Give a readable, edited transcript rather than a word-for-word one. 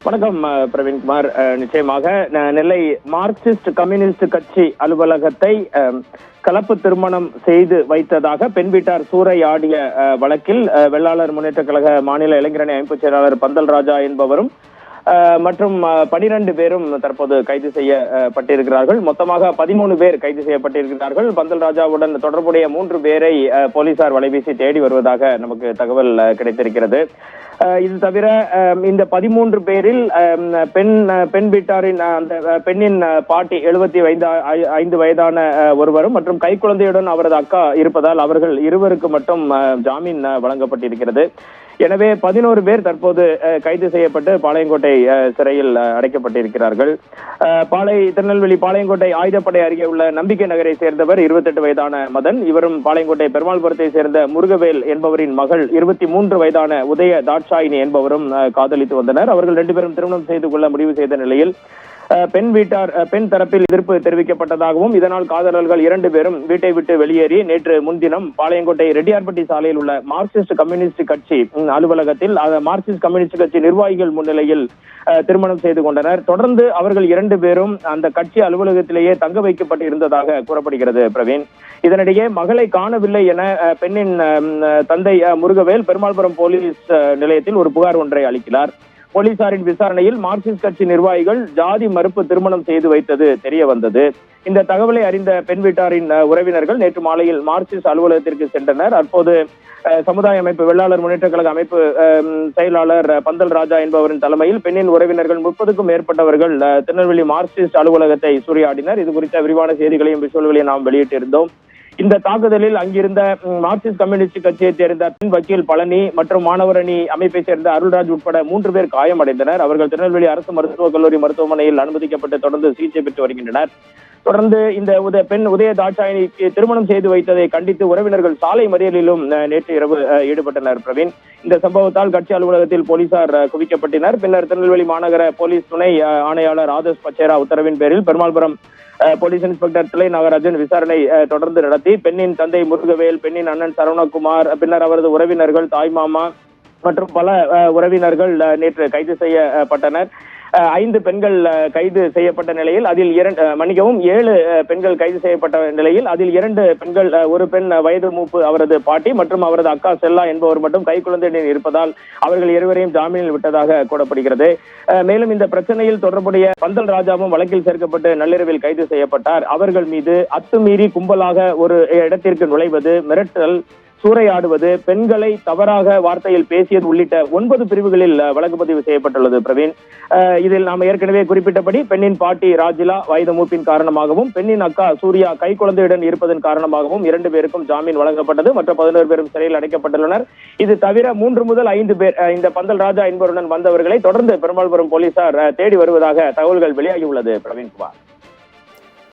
வணக்கம் பிரவீன்குமார். நிச்சயமாக நெல்லை Marxist communist கட்சி அலுவலகத்தை கலப்பு திருமணம் செய்து வைத்ததாக பெண் வீட்டார் சூறையாடிய வழக்கில் வெள்ளாளர் முன்னேற்ற கழக மாநில இளைஞரணி அமைப்பு செயலாளர் பந்தல் ராஜா என்பவரும் மற்றும் 12 பேரும் தற்போது கைது செய்யப்பட்டிருக்கிறார்கள். மொத்தமாக 13 பேர் கைது செய்யப்பட்டிருக்கிறார்கள். பந்தல் ராஜாவுடன் தொடர்புடைய 3 பேரை போலீசார் வலைவீசி தேடி வருவதாக நமக்கு தகவல் கிடைத்திருக்கிறது. இது தவிர இந்த 13 பேரில் பெண் வீட்டாரின் அந்த பெண்ணின் பாட்டி 75 வயதான ஒருவரும் மற்றும் கைக்குழந்தையுடன் அவரது அக்கா இருப்பதால் அவர்கள் இருவருக்கு மட்டும் ஜாமீன் வழங்கப்பட்டிருக்கிறது. எனவே 11 பேர் தற்போது கைது செய்யப்பட்டு பாளையங்கோட்டை சிறையில் அடைக்கப்பட்டிருக்கிறார்கள். திருநெல்வேலி பாளையங்கோட்டை ஆயுதப்படை அருகே உள்ள நம்பிக்கை நகரை சேர்ந்தவர் 28 வயதான மதன். இவரும் பாளையங்கோட்டை பெருமாள்புரத்தை சேர்ந்த முருகவேல் என்பவரின் மகள் 23 வயதான உதய தாட்சாயினி என்பவரும் காதலித்து வந்தனர். அவர்கள் 2 பேரும் திருமணம் செய்து கொள்ள முடிவு செய்த நிலையில் பெண் தரப்பில் எதிர்ப்பு தெரிவிக்கப்பட்டதாகவும் இதனால் காதலர்கள் 2 பேரும் வீட்டை விட்டு வெளியேறி நேற்று முன்தினம் பாளையங்கோட்டை ரெட்டியார்பட்டி சாலையில் உள்ள மார்க்சிஸ்ட் கம்யூனிஸ்ட் கட்சி அலுவலகத்தில் மார்க்சிஸ்ட் கம்யூனிஸ்ட் கட்சி நிர்வாகிகள் முன்னிலையில் திருமணம் செய்து கொண்டனர். தொடர்ந்து அவர்கள் 2 பேரும் அந்த கட்சி அலுவலகத்திலேயே தங்க வைக்கப்பட்டு இருந்ததாக கூறப்படுகிறது. பிரவீன், இதனிடையே மகளை காணவில்லை என பெண்ணின் தந்தை முருகவேல் பெருமாள்புரம் போலீஸ் நிலையத்தில் ஒரு புகார் ஒன்றை அளிக்கிறார். போலீசாரின் விசாரணையில் மார்க்சிஸ்ட் கட்சி நிர்வாகிகள் ஜாதி மறுப்பு திருமணம் செய்து வைத்தது தெரிய வந்தது. இந்த தகவலை அறிந்த பெண் வீட்டாரின் உறவினர்கள் நேற்று மாலையில் மார்க்சிஸ்ட் அலுவலகத்திற்கு சென்றனர். அப்போது சமுதாய அமைப்பு வெள்ளாளர் முன்னேற்ற கழக அமைப்பு செயலாளர் பந்தல் ராஜா என்பவரின் தலைமையில் பெண்ணின் உறவினர்கள் 30க்கும் மேற்பட்டவர்கள் திருநெல்வேலி மார்க்சிஸ்ட் அலுவலகத்தை சூறையாடினர். இது குறித்த விரிவான செய்திகளையும் விஷுவல்களையும் நாம் வெளியிட்டிருந்தோம். இந்த தாக்குதலில் அங்கிருந்த மார்க்சிஸ்ட் கம்யூனிஸ்ட் கட்சியை சேர்ந்த பெண் வக்கீல் பழனி மற்றும் மாணவர் அணி அமைப்பை சேர்ந்த அருள்ராஜ் உட்பட 3 பேர் காயமடைந்தனர். அவர்கள் திருநெல்வேலி அரசு மருத்துவக் கல்லூரி மருத்துவமனையில் அனுமதிக்கப்பட்டு தொடர்ந்து சிகிச்சை பெற்று வருகின்றனர். தொடர்ந்து இந்த பெண் உதய தாட்சாயினிக்கு திருமணம் செய்து வைத்ததை கண்டித்து உறவினர்கள் சாலை மறியலிலும் நேற்று இரவு ஈடுபட்டனர். பிரவீன், இந்த சம்பவத்தால் கட்சி அலுவலகத்தில் போலீசார் குவிக்கப்பட்டனர். பின்னர் திருநெல்வேலி மாநகர போலீஸ் துணை ஆணையாளர் ஆதர்ஷ் பச்சேரா உத்தரவின் பேரில் பெருமாள்புரம் போலீஸ் இன்ஸ்பெக்டர் திலை நாகராஜன் விசாரணை தொடர்ந்து நடத்தி பெண்ணின் தந்தை முருகவேல், பெண்ணின் அண்ணன் சரவணகுமார், பின்னர் அவரது உறவினர்கள், தாய்மாமா மற்றும் பல உறவினர்கள் நேற்று கைது செய்யப்பட்டனர். 5 பெண்கள் கைது செய்யப்பட்ட நிலையில் அதில் 7 பெண்கள் கைது செய்யப்பட்ட நிலையில் அதில் 2 பெண்கள், ஒரு பெண் வயது மூப்பு அவரது பாட்டி மற்றும் அவரது அக்கா செல்லா என்பவர் மட்டும் கைக்குழந்தையுடன் இருப்பதால் அவர்கள் இருவரையும் ஜாமீனில் விட்டதாக கூறப்படுகிறது. மேலும் இந்த பிரச்சனையில் தொடர்புடைய பந்தல் ராஜாவும் வழக்கில் சேர்க்கப்பட்டு நள்ளிரவில் கைது செய்யப்பட்டார். அவர்கள் மீது அத்துமீறி கும்பலாக ஒரு இடத்திற்கு நுழைவது, மிரட்டல், சூறையாடுவது, பெண்களை தவறாக வார்த்தையில் பேசியது உள்ளிட்ட 9 பிரிவுகளில் வழக்கு பதிவு செய்யப்பட்டுள்ளது. பிரவீன், இதில் நாம் ஏற்கனவே குறிப்பிட்டபடி பெண்ணின் பாட்டி ராஜிலா வயது மூப்பின் காரணமாகவும் பெண்ணின் அக்கா சூர்யா கைக்குழந்தையுடன் இருப்பதன் காரணமாகவும் 2 பேருக்கும் ஜாமீன் வழங்கப்பட்டது. மற்ற 11 பேரும் சிறையில் அடைக்கப்பட்டுள்ளனர். இது தவிர 3 முதல் 5 பேர் இந்த பந்தல் ராஜா என்பவருடன் வந்தவர்களை தொடர்ந்து பெருமாள்புரம் போலீசார் தேடி வருவதாக தகவல்கள் வெளியாகியுள்ளது. பிரவீன்குமார்.